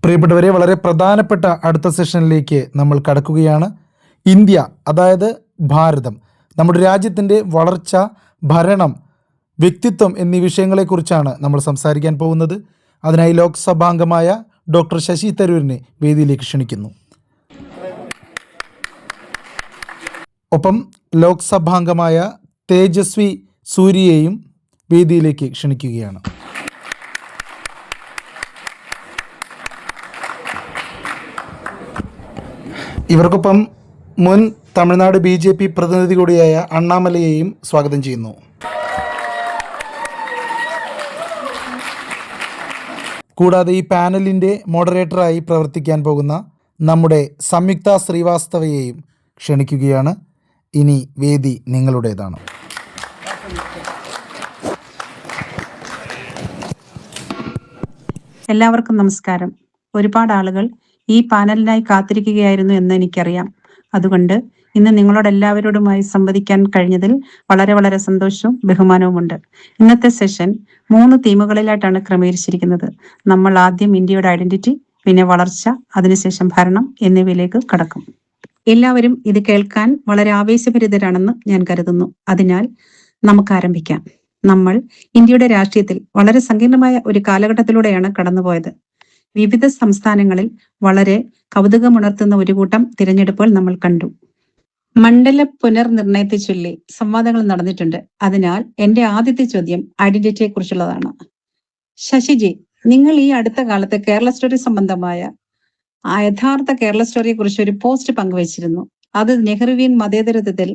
പ്രിയപ്പെട്ടവരെ, വളരെ പ്രധാനപ്പെട്ട അടുത്ത സെഷനിലേക്ക് നമ്മൾ കടക്കുകയാണ്. ഇന്ത്യ, അതായത് ഭാരതം, നമ്മുടെ രാജ്യത്തിൻ്റെ വളർച്ച, ഭരണം, വ്യക്തിത്വം എന്നീ വിഷയങ്ങളെക്കുറിച്ചാണ് നമ്മൾ സംസാരിക്കാൻ പോകുന്നത്. അതിനായി ലോക്സഭാംഗമായ ഡോക്ടർ ശശി തരൂരിനെ വേദിയിലേക്ക് ക്ഷണിക്കുന്നു. ഒപ്പം ലോക്സഭാംഗമായ തേജസ്വി സൂര്യയെയും വേദിയിലേക്ക് ക്ഷണിക്കുകയാണ്. ഇവർക്കൊപ്പം മുൻ തമിഴ്നാട് BJP പ്രതിനിധി കൂടിയായ അണ്ണാമലയെയും സ്വാഗതം ചെയ്യുന്നു. കൂടാതെ ഈ പാനലിൻ്റെ മോഡറേറ്ററായി പ്രവർത്തിക്കാൻ പോകുന്ന നമ്മുടെ സംയുക്ത ശ്രീവാസ്തവയെയും ക്ഷണിക്കുകയാണ്. ഇനി വേദി നിങ്ങളുടേതാണ്. എല്ലാവർക്കും നമസ്കാരം. ഒരുപാട് ആളുകൾ ഈ പാനലിനായി കാത്തിരിക്കുകയായിരുന്നു എന്ന് എനിക്കറിയാം. അതുകൊണ്ട് ഇന്ന് നിങ്ങളോട് എല്ലാവരോടുമായി സംവദിക്കാൻ കഴിഞ്ഞതിൽ വളരെ വളരെ സന്തോഷവും ബഹുമാനവുമുണ്ട്. ഇന്നത്തെ സെഷൻ 3 തീമുകളിലായിട്ടാണ് ക്രമീകരിച്ചിരിക്കുന്നത്. നമ്മൾ ആദ്യം ഇന്ത്യയുടെ ഐഡന്റിറ്റി, പിന്നെ വളർച്ച, അതിനുശേഷം ഭരണം എന്നിവയിലേക്ക് കടക്കും. എല്ലാവരും ഇത് കേൾക്കാൻ വളരെ ആവേശഭരിതരാണെന്ന് ഞാൻ കരുതുന്നു. അതിനാൽ നമുക്ക് ആരംഭിക്കാം. നമ്മൾ ഇന്ത്യയുടെ രാഷ്ട്രീയത്തിൽ വളരെ സങ്കീർണമായ ഒരു കാലഘട്ടത്തിലൂടെയാണ് കടന്നുപോയത്. വിവിധ സംസ്ഥാനങ്ങളിൽ വളരെ കൗതുകമുണർത്തുന്ന ഒരു കൂട്ടം തിരഞ്ഞെടുപ്പുകൾ നമ്മൾ കണ്ടു. മണ്ഡല പുനർനിർണയത്തെ ചൊല്ലി സംവാദങ്ങൾ നടന്നിട്ടുണ്ട്. അതിനാൽ എന്റെ ആദ്യത്തെ ചോദ്യം ഐഡന്റിറ്റിയെ കുറിച്ചുള്ളതാണ്. ശശിജി, നിങ്ങൾ ഈ അടുത്ത കാലത്ത് കേരള സ്റ്റോറി സംബന്ധമായ യഥാർത്ഥ കേരള സ്റ്റോറിയെ കുറിച്ച് ഒരു പോസ്റ്റ് പങ്കുവച്ചിരുന്നു. അത് നെഹ്റുവിയൻ മതേതരത്വത്തിൽ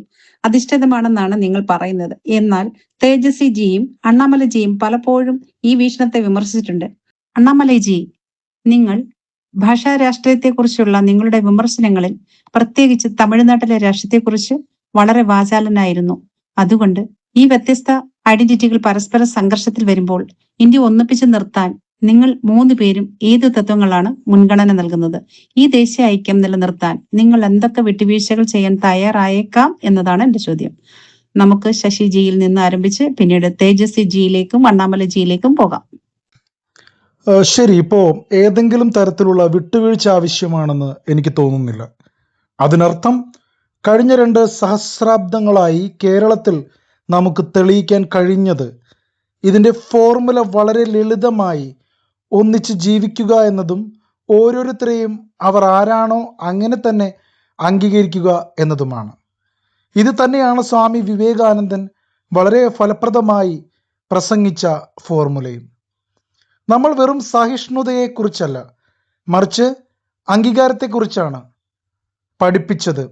അധിഷ്ഠിതമാണെന്നാണ് നിങ്ങൾ പറയുന്നത്. എന്നാൽ തേജസ്വിജിയും അണ്ണാമലജിയും പലപ്പോഴും ഈ വീക്ഷണത്തെ വിമർശിച്ചിട്ടുണ്ട്. അണ്ണാമലജി, നിങ്ങൾ ഭാഷാ രാഷ്ട്രീയത്തെക്കുറിച്ചുള്ള നിങ്ങളുടെ വിമർശനങ്ങളിൽ, പ്രത്യേകിച്ച് തമിഴ്നാട്ടിലെ രാഷ്ട്രീയത്തെക്കുറിച്ച് വളരെ വാചാലനായിരുന്നു. അതുകൊണ്ട് ഈ വ്യത്യസ്ത ഐഡന്റിറ്റികൾ പരസ്പര സംഘർഷത്തിൽ വരുമ്പോൾ ഇന്ത്യ ഒന്നിപ്പിച്ചു നിർത്താൻ നിങ്ങൾ 3 പേരും ഏത് തത്വങ്ങളാണ് മുൻഗണന നൽകുന്നത്? ഈ ദേശീയ ഐക്യം നിലനിർത്താൻ നിങ്ങൾ എന്തൊക്കെ വിട്ടുവീഴ്ചകൾ ചെയ്യാൻ തയ്യാറായേക്കാം എന്നതാണ് എന്റെ ചോദ്യം. നമുക്ക് ശശിജിയിൽ നിന്ന് ആരംഭിച്ച് പിന്നീട് തേജസ്വിജിയിലേക്കും അണ്ണാമലജിയിലേക്കും പോകാം. ശരി, ഇപ്പോൾ ഏതെങ്കിലും തരത്തിലുള്ള വിട്ടുവീഴ്ച ആവശ്യമാണെന്ന് എനിക്ക് തോന്നുന്നില്ല. അതിനർത്ഥം കഴിഞ്ഞ 2 സഹസ്രാബ്ദങ്ങളായി കേരളത്തിൽ നമുക്ക് തെളിയിക്കാൻ കഴിഞ്ഞത് ഇതിൻ്റെ ഫോർമുല വളരെ ലളിതമായി ഒന്നിച്ച് ജീവിക്കുക എന്നതും ഓരോരുത്തരെയും അവർ ആരാണോ അങ്ങനെ തന്നെ അംഗീകരിക്കുക എന്നതുമാണ്. ഇത് തന്നെയാണ് സ്വാമി വിവേകാനന്ദൻ വളരെ ഫലപ്രദമായി പ്രസംഗിച്ച ഫോർമുലയും. നമ്മൾ വെറും സഹിഷ്ണുതയെക്കുറിച്ചല്ല, മറിച്ച് അംഗീകാരത്തെക്കുറിച്ചാണ് പഠിപ്പിച്ചത്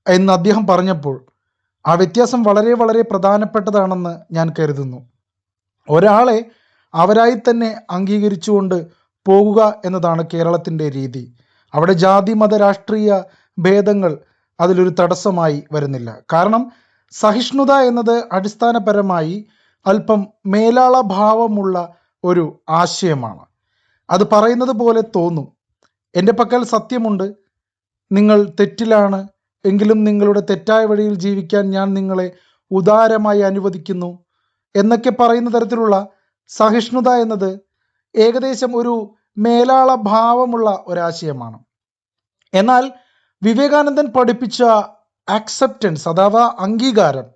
എന്ന് അദ്ദേഹം പറഞ്ഞപ്പോൾ ആ വ്യത്യാസം വളരെ വളരെ പ്രധാനപ്പെട്ടതാണെന്ന് ഞാൻ കരുതുന്നു. ഒരാളെ അവരായി തന്നെ അംഗീകരിച്ചുകൊണ്ട് പോകുക എന്നതാണ് കേരളത്തിൻ്റെ രീതി. അവിടെ ജാതി മത രാഷ്ട്രീയ ഭേദങ്ങൾ അതിലൊരു തടസ്സമായി വരുന്നില്ല. കാരണം സഹിഷ്ണുത എന്നത് അടിസ്ഥാനപരമായി അല്പം മേലാള ഭാവമുള്ള ഒരു ആശയമാണ്. അത് പറയുന്നത് പോലെ തോന്നും, എൻ്റെ പക്കൽ സത്യമുണ്ട്, നിങ്ങൾ തെറ്റിലാണ്, എങ്കിലും നിങ്ങളുടെ തെറ്റായ വഴിയിൽ ജീവിക്കാൻ ഞാൻ നിങ്ങളെ ഉദാരമായി അനുവദിക്കുന്നു എന്നൊക്കെ പറയുന്ന തരത്തിലുള്ള സഹിഷ്ണുത എന്നത് ഏകദേശം ഒരു മേലാള ഭാവമുള്ള ഒരാശയമാണ്. എന്നാൽ വിവേകാനന്ദൻ പഠിപ്പിച്ച ആക്സെപ്റ്റൻസ് അഥവാ അംഗീകാരം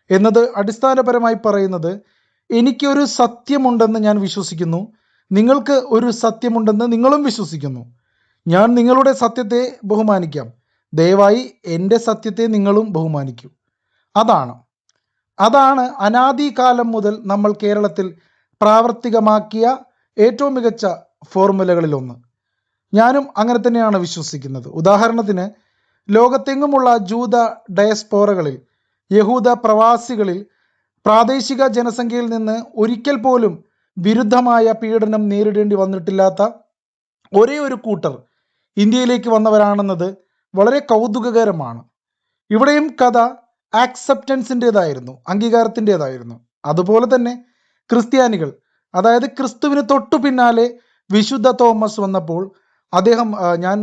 എന്നത് അടിസ്ഥാനപരമായി പറയുന്നത്, എനിക്കൊരു സത്യമുണ്ടെന്ന് ഞാൻ വിശ്വസിക്കുന്നു, നിങ്ങൾക്ക് ഒരു സത്യമുണ്ടെന്ന് നിങ്ങളും വിശ്വസിക്കുന്നു, ഞാൻ നിങ്ങളുടെ സത്യത്തെ ബഹുമാനിക്കാം, ദയവായി എൻ്റെ സത്യത്തെ നിങ്ങളും ബഹുമാനിക്കൂ. അതാണ് അനാദികാലം മുതൽ നമ്മൾ കേരളത്തിൽ പ്രാവർത്തികമാക്കിയ ഏറ്റവും മികച്ച ഫോർമുലകളിലൊന്ന്. ഞാനും അങ്ങനെ തന്നെയാണ് വിശ്വസിക്കുന്നത്. ഉദാഹരണത്തിന്, ലോകത്തെങ്ങുമുള്ള ജൂത ഡയസ്പോറകളിൽ, യഹൂദ പ്രവാസികളിൽ, പ്രാദേശിക ജനസംഖ്യയിൽ നിന്ന് ഒരിക്കൽ പോലും വിരുദ്ധമായ പീഡനം നേരിടേണ്ടി വന്നിട്ടില്ലാത്ത ഒരേ ഒരു കൂട്ടർ ഇന്ത്യയിലേക്ക് വന്നവരാണെന്നത് വളരെ കൗതുകകരമാണ്. ഇവിടെയും കഥ ആക്സെപ്റ്റൻസിൻ്റേതായിരുന്നു, അംഗീകാരത്തിൻ്റേതായിരുന്നു. അതുപോലെ തന്നെ ക്രിസ്ത്യാനികൾ, അതായത് ക്രിസ്തുവിന് തൊട്ടു പിന്നാലെ വിശുദ്ധ തോമസ് വന്നപ്പോൾ അദ്ദേഹം, ഞാൻ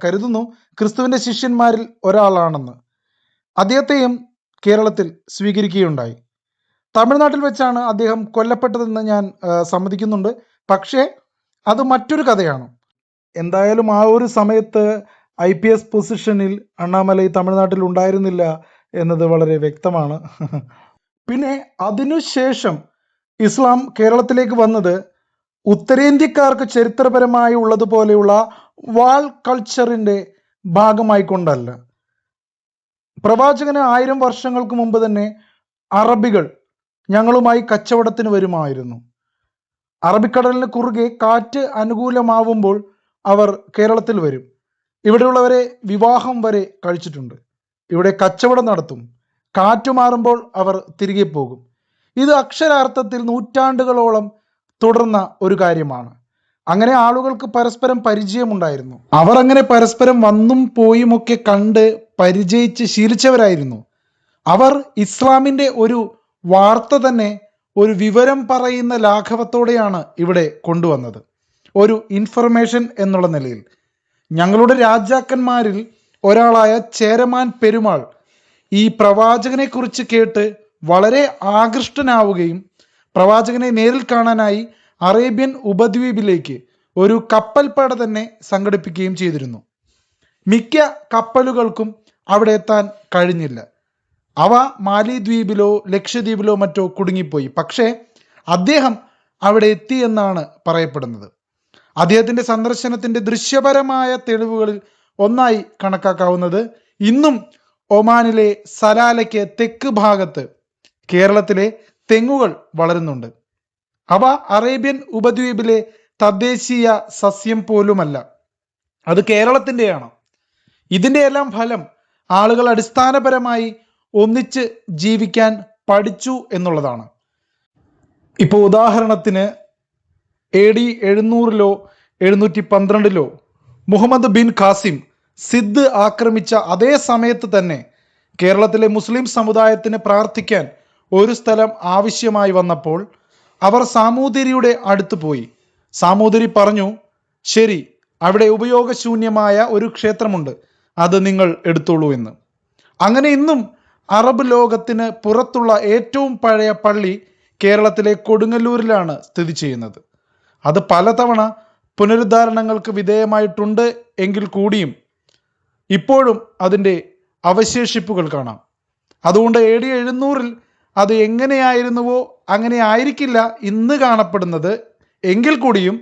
കരുതുന്നു ക്രിസ്തുവിൻ്റെ ശിഷ്യന്മാരിൽ ഒരാളാണെന്ന്, അദ്ദേഹത്തെയും കേരളത്തിൽ സ്വീകരിക്കുകയുണ്ടായി. തമിഴ്നാട്ടിൽ വെച്ചാണ് അദ്ദേഹം കൊല്ലപ്പെട്ടതെന്ന് ഞാൻ സമ്മതിക്കുന്നുണ്ട്. പക്ഷേ അത് മറ്റൊരു കഥയാണ്. എന്തായാലും ആ ഒരു സമയത്ത് IPS പൊസിഷനിൽ അണ്ണാമലൈ തമിഴ്നാട്ടിൽ ഉണ്ടായിരുന്നില്ല എന്നത് വളരെ വ്യക്തമാണ്. പിന്നെ അതിനുശേഷം ഇസ്ലാം കേരളത്തിലേക്ക് വന്നത് ഉത്തരേന്ത്യക്കാർക്ക് ചരിത്രപരമായി ഉള്ളതുപോലെയുള്ള വാൾ കൾച്ചറിൻ്റെ ഭാഗമായിക്കൊണ്ടല്ല. പ്രവാചകന് 1000 വർഷങ്ങൾക്ക് മുമ്പ് തന്നെ അറബികൾ ഞങ്ങളുമായി കച്ചവടത്തിന് വരുമായിരുന്നു. അറബിക്കടലിന് കുറുകെ കാറ്റ് അനുകൂലമാവുമ്പോൾ അവർ കേരളത്തിൽ വരും. ഇവിടെയുള്ളവരെ വിവാഹം വരെ കഴിച്ചിട്ടുണ്ട്. ഇവിടെ കച്ചവടം നടത്തും. കാറ്റ് മാറുമ്പോൾ അവർ തിരികെ പോകും. ഇത് അക്ഷരാർത്ഥത്തിൽ നൂറ്റാണ്ടുകളോളം തുടർന്ന ഒരു കാര്യമാണ്. അങ്ങനെ ആളുകൾക്ക് പരസ്പരം പരിചയമുണ്ടായിരുന്നു. അവർ അങ്ങനെ പരസ്പരം വന്നും പോയുമൊക്കെ കണ്ട് പരിചയിച്ച് ശീലിച്ചവരായിരുന്നു. അവർ ഇസ്ലാമിൻ്റെ ഒരു വാർത്ത തന്നെ ഒരു വിവരം പറയുന്ന ലാഘവത്തോടെയാണ് ഇവിടെ കൊണ്ടുവന്നത്. ഒരു ഇൻഫർമേഷൻ എന്നുള്ള നിലയിൽ ഞങ്ങളുടെ രാജാക്കന്മാരിൽ ഒരാളായ ചേരമാൻ പെരുമാൾ ഈ പ്രവാചകനെക്കുറിച്ച് കേട്ട് വളരെ ആകൃഷ്ടനാവുകയും പ്രവാചകനെ നേരിൽ കാണാനായി അറേബ്യൻ ഉപദ്വീപിലേക്ക് ഒരു കപ്പൽപ്പട തന്നെ സംഘടിപ്പിക്കുകയും ചെയ്തിരുന്നു. മിക്ക കപ്പലുകൾക്കും അവിടെ എത്താൻ കഴിഞ്ഞില്ല. അവ മാലിദ്വീപിലോ ലക്ഷദ്വീപിലോ മറ്റോ കുടുങ്ങിപ്പോയി. പക്ഷേ അദ്ദേഹം അവിടെ എത്തി എന്നാണ് പറയപ്പെടുന്നത്. അദ്ദേഹത്തിൻ്റെ സന്ദർശനത്തിൻ്റെ ദൃശ്യപരമായ തെളിവുകളിൽ ഒന്നായി കണക്കാക്കാവുന്നത് ഇന്നും ഒമാനിലെ സലാലയ്ക്ക് തെക്ക് ഭാഗത്ത് കേരളത്തിലെ തെങ്ങുകൾ വളരുന്നുണ്ട്. അവ അറേബ്യൻ ഉപദ്വീപിലെ തദ്ദേശീയ സസ്യം പോലുമല്ല, അത് കേരളത്തിൻ്റെയാണ്. ഇതിൻ്റെ എല്ലാം ഫലം ആളുകൾ അടിസ്ഥാനപരമായി ഒന്നിച്ച് ജീവിക്കാൻ പഠിച്ചു എന്നുള്ളതാണ്. ഇപ്പോൾ ഉദാഹരണത്തിന് AD 700-ലോ 712-ലോ Muhammad bin Qasem Sid ആക്രമിച്ച അതേ സമയത്ത് തന്നെ കേരളത്തിലെ മുസ്ലിം സമുദായത്തിന് പ്രാർത്ഥിക്കാൻ ഒരു സ്ഥലം ആവശ്യമായി വന്നപ്പോൾ അവർ സാമൂതിരിയുടെ അടുത്ത് പോയി. സാമൂതിരി പറഞ്ഞു, ശരി, അവിടെ ഉപയോഗശൂന്യമായ ഒരു ക്ഷേത്രമുണ്ട്, അത് നിങ്ങൾ എടുത്തോളൂ എന്ന്. അങ്ങനെ ഇന്നും അറബ് ലോകത്തിന് പുറത്തുള്ള ഏറ്റവും പഴയ പള്ളി കേരളത്തിലെ കൊടുങ്ങല്ലൂരിലാണ് സ്ഥിതി ചെയ്യുന്നത്. അത് പലതവണ പുനരുദ്ധാരണങ്ങൾക്ക് വിധേയമായിട്ടുണ്ട് എങ്കിൽ കൂടിയും ഇപ്പോഴും അതിൻ്റെ അവശേഷിപ്പുകൾ കാണാം. അതുകൊണ്ട് AD 700-ൽ അത് എങ്ങനെയായിരുന്നുവോ അങ്ങനെ ആയിരിക്കില്ല ഇന്ന് കാണപ്പെടുന്നത് എങ്കിൽ കൂടിയും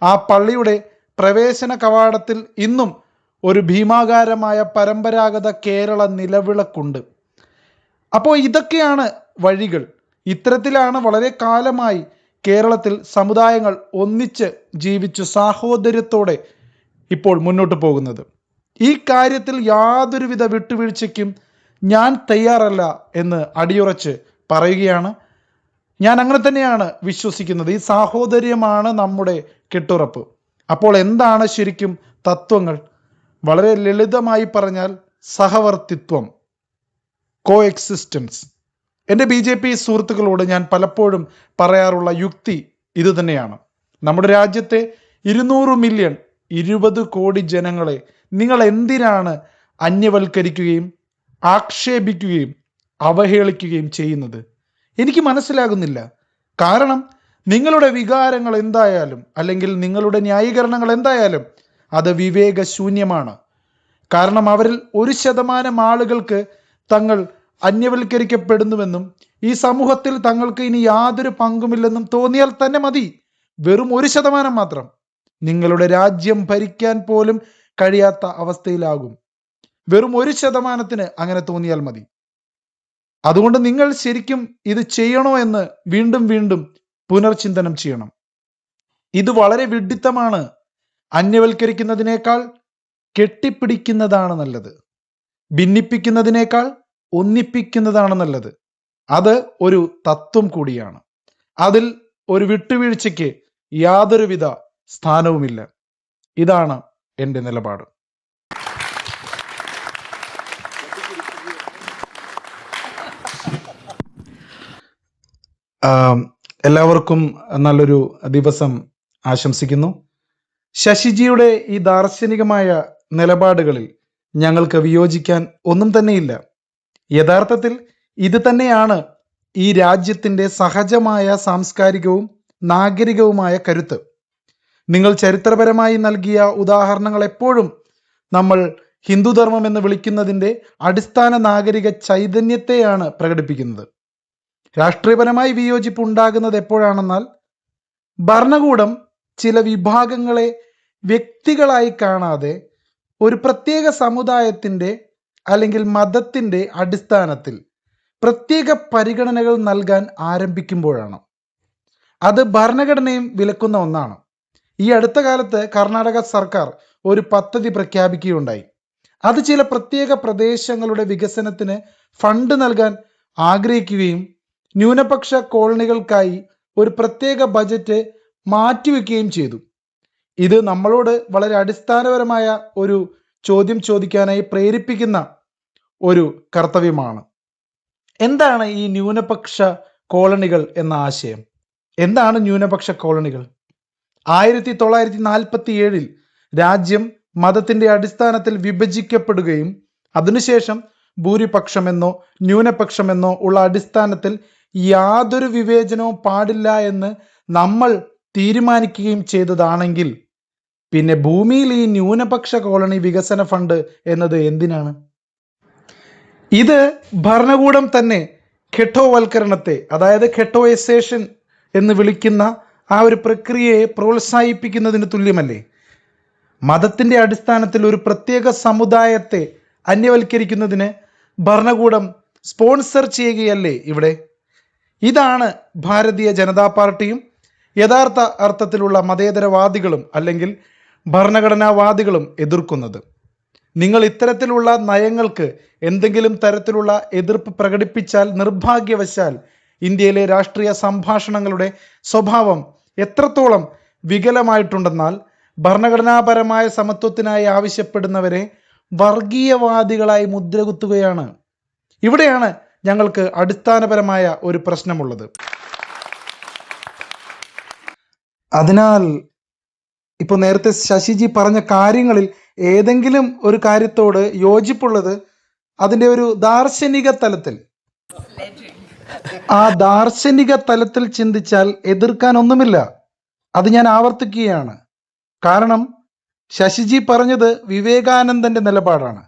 ആ പള്ളിയുടെ പ്രവേശന കവാടത്തിൽ ഇന്നും ഒരു ഭീമാകാരമായ പരമ്പരാഗത കേരള നിലവിളക്കുണ്ട്. അപ്പോൾ ഇതൊക്കെയാണ് വഴികൾ. ഇത്തരത്തിലാണ് വളരെ കാലമായി കേരളത്തിൽ സമുദായങ്ങൾ ഒന്നിച്ച് ജീവിച്ചു സാഹോദര്യത്തോടെ ഇപ്പോൾ മുന്നോട്ട് പോകുന്നത്. ഈ കാര്യത്തിൽ യാതൊരുവിധ വിട്ടുവീഴ്ചയ്ക്കും ഞാൻ തയ്യാറല്ല എന്ന് അടിയുറച്ച് പറയുകയാണ്. ഞാൻ അങ്ങനെ തന്നെയാണ് വിശ്വസിക്കുന്നത്. ഈ സാഹോദര്യമാണ് നമ്മുടെ കെട്ടുറപ്പ്. അപ്പോൾ എന്താണ് ശരിക്കും തത്വങ്ങൾ? വളരെ ലളിതമായി പറഞ്ഞാൽ സഹവർത്തിത്വം, കോ എക്സിസ്റ്റൻസ്. എൻ്റെ BJP സുഹൃത്തുക്കളോട് ഞാൻ പലപ്പോഴും പറയാറുള്ള യുക്തി ഇതുതന്നെയാണ്. നമ്മുടെ രാജ്യത്തെ 200 മില്യൺ 20 കോടി ജനങ്ങളെ നിങ്ങൾ എന്തിനാണ് അന്യവൽക്കരിക്കുകയും ആക്ഷേപിക്കുകയും അവഹേളിക്കുകയും ചെയ്യുന്നത്? എനിക്ക് മനസ്സിലാകുന്നില്ല. കാരണം നിങ്ങളുടെ വികാരങ്ങൾ എന്തായാലും അല്ലെങ്കിൽ നിങ്ങളുടെ ന്യായീകരണങ്ങൾ എന്തായാലും അത് വിവേകശൂന്യമാണ്. കാരണം അവരിൽ 1% ആളുകൾക്ക് തങ്ങൾ അന്യവൽക്കരിക്കപ്പെടുന്നുവെന്നും ഈ സമൂഹത്തിൽ തങ്ങൾക്ക് ഇനി യാതൊരു പങ്കുമില്ലെന്നും തോന്നിയാൽ തന്നെ മതി. വെറും 1% മാത്രം. നിങ്ങളുടെ രാജ്യം ഭരിക്കാൻ പോലും കഴിയാത്ത അവസ്ഥയിലാകും. വെറും 1%-ന് അങ്ങനെ തോന്നിയാൽ മതി. അതുകൊണ്ട് നിങ്ങൾ ശരിക്കും ഇത് ചെയ്യണോ എന്ന് വീണ്ടും വീണ്ടും പുനർചിന്തനം ചെയ്യണം. ഇത് വളരെ വിഡ്ഢിത്തമാണ്. അന്യവൽക്കരിക്കുന്നതിനേക്കാൾ കെട്ടിപ്പിടിക്കുന്നതാണ് നല്ലത്. ഭിന്നിപ്പിക്കുന്നതിനേക്കാൾ ഒന്നിപ്പിക്കുന്നതാണ് നല്ലത്. അത് ഒരു തത്വം കൂടിയാണ്. അതിൽ ഒരു വിട്ടുവീഴ്ചയ്ക്ക് യാതൊരുവിധ സ്ഥാനവുമില്ല. ഇതാണ് എൻ്റെ നിലപാട്. എല്ലാവർക്കും നല്ലൊരു ദിവസം ആശംസിക്കുന്നു. ശശിജിയുടെ ഈ ദാർശനികമായ നിലപാടുകളിൽ ഞങ്ങൾക്ക് വിയോജിക്കാൻ ഒന്നും തന്നെയില്ല. യഥാർത്ഥത്തിൽ ഇത് തന്നെയാണ് ഈ രാജ്യത്തിൻ്റെ സഹജമായ സാംസ്കാരികവും നാഗരികവുമായ കരുത്ത്. നിങ്ങൾ ചരിത്രപരമായി നൽകിയ ഉദാഹരണങ്ങൾ എപ്പോഴും നമ്മൾ ഹിന്ദുധർമ്മം എന്ന് വിളിക്കുന്നതിൻ്റെ അടിസ്ഥാന നാഗരിക ചൈതന്യത്തെയാണ് പ്രകടിപ്പിക്കുന്നത്. രാഷ്ട്രീയപരമായി വിയോജിപ്പ് ഉണ്ടാകുന്നത് എപ്പോഴാണെന്നാൽ ഭരണകൂടം ചില വിഭാഗങ്ങളെ വ്യക്തികളായി കാണാതെ ഒരു പ്രത്യേക സമുദായത്തിൻ്റെ അല്ലെങ്കിൽ മതത്തിൻ്റെ അടിസ്ഥാനത്തിൽ പ്രത്യേക പരിഗണനകൾ നൽകാൻ ആരംഭിക്കുമ്പോഴാണ്. അത് ഭരണഘടനയും വിലക്കുന്ന ഒന്നാണ്. ഈ അടുത്ത കാലത്ത് കർണാടക സർക്കാർ ഒരു പദ്ധതി പ്രഖ്യാപിക്കുകയുണ്ടായി. അത് ചില പ്രത്യേക പ്രദേശങ്ങളുടെ വികസനത്തിന് ഫണ്ട് നൽകാൻ ആഗ്രഹിക്കുകയും ന്യൂനപക്ഷ കോളനികൾക്കായി ഒരു പ്രത്യേക ബജറ്റ് മാറ്റിവെക്കുകയും ചെയ്തു. ഇത് നമ്മളോട് വളരെ അടിസ്ഥാനപരമായ ഒരു ചോദ്യം ചോദിക്കാനായി പ്രേരിപ്പിക്കുന്ന ഒരു കർത്തവ്യമാണ്. എന്താണ് ഈ ന്യൂനപക്ഷ കോളനികൾ എന്ന ആശയം? എന്താണ് ന്യൂനപക്ഷ കോളനികൾ? 1947 രാജ്യം മതത്തിൻ്റെ അടിസ്ഥാനത്തിൽ വിഭജിക്കപ്പെടുകയും അതിനുശേഷം ഭൂരിപക്ഷമെന്നോ ന്യൂനപക്ഷമെന്നോ ഉള്ള അടിസ്ഥാനത്തിൽ യാതൊരു വിവേചനവും പാടില്ല എന്ന് നമ്മൾ തീരുമാനിക്കുകയും ചെയ്തതാണെങ്കിൽ പിന്നെ ഭൂമിയിൽ ഈ ന്യൂനപക്ഷ കോളനി വികസന ഫണ്ട് എന്നത് എന്തിനാണ്? ഇത് ഭരണകൂടം തന്നെ ഖെട്ടോവൽക്കരണത്തെ, അതായത് ഖെട്ടോയസേഷൻ എന്ന് വിളിക്കുന്ന ആ ഒരു പ്രക്രിയയെ പ്രോത്സാഹിപ്പിക്കുന്നതിന് തുല്യമല്ലേ? മതത്തിൻ്റെ അടിസ്ഥാനത്തിൽ ഒരു പ്രത്യേക സമുദായത്തെ അന്യവൽക്കരിക്കുന്നതിന് ഭരണകൂടം സ്പോൺസർ ചെയ്യുകയല്ലേ ഇവിടെ? ഇതാണ് ഭാരതീയ ജനതാ പാർട്ടിയും യഥാർത്ഥ അർത്ഥത്തിലുള്ള മതേതരവാദികളും അല്ലെങ്കിൽ ഭരണഘടനാവാദികളും എതിർക്കുന്നത്. നിങ്ങൾ ഇത്തരത്തിലുള്ള നയങ്ങൾക്ക് എന്തെങ്കിലും തരത്തിലുള്ള എതിർപ്പ് പ്രകടിപ്പിച്ചാൽ നിർഭാഗ്യവശാൽ ഇന്ത്യയിലെ രാഷ്ട്രീയ സംഭാഷണങ്ങളുടെ സ്വഭാവം എത്രത്തോളം വികലമായിട്ടുണ്ടെന്നാൽ ഭരണഘടനാപരമായ സമത്വത്തിനായി ആവശ്യപ്പെടുന്നവരെ വർഗീയവാദികളായി മുദ്രകുത്തുകയാണ്. ഇവിടെയാണ് ഞങ്ങൾക്ക് അടിസ്ഥാനപരമായ ഒരു പ്രശ്നമുള്ളത്. അതിനാൽ ഇപ്പോൾ നേരത്തെ ശശിജി പറഞ്ഞ കാര്യങ്ങളിൽ ഏതെങ്കിലും ഒരു കാര്യത്തോട് യോജിപ്പുള്ളത് അതിൻ്റെ ഒരു ദാർശനിക തലത്തിൽ, ആ ദാർശനിക തലത്തിൽ ചിന്തിച്ചാൽ എതിർക്കാൻ ഒന്നുമില്ല. അത് ഞാൻ ആവർത്തിക്കുകയാണ്. കാരണം ശശിജി പറഞ്ഞത് വിവേകാനന്ദന്റെ നിലപാടാണ്.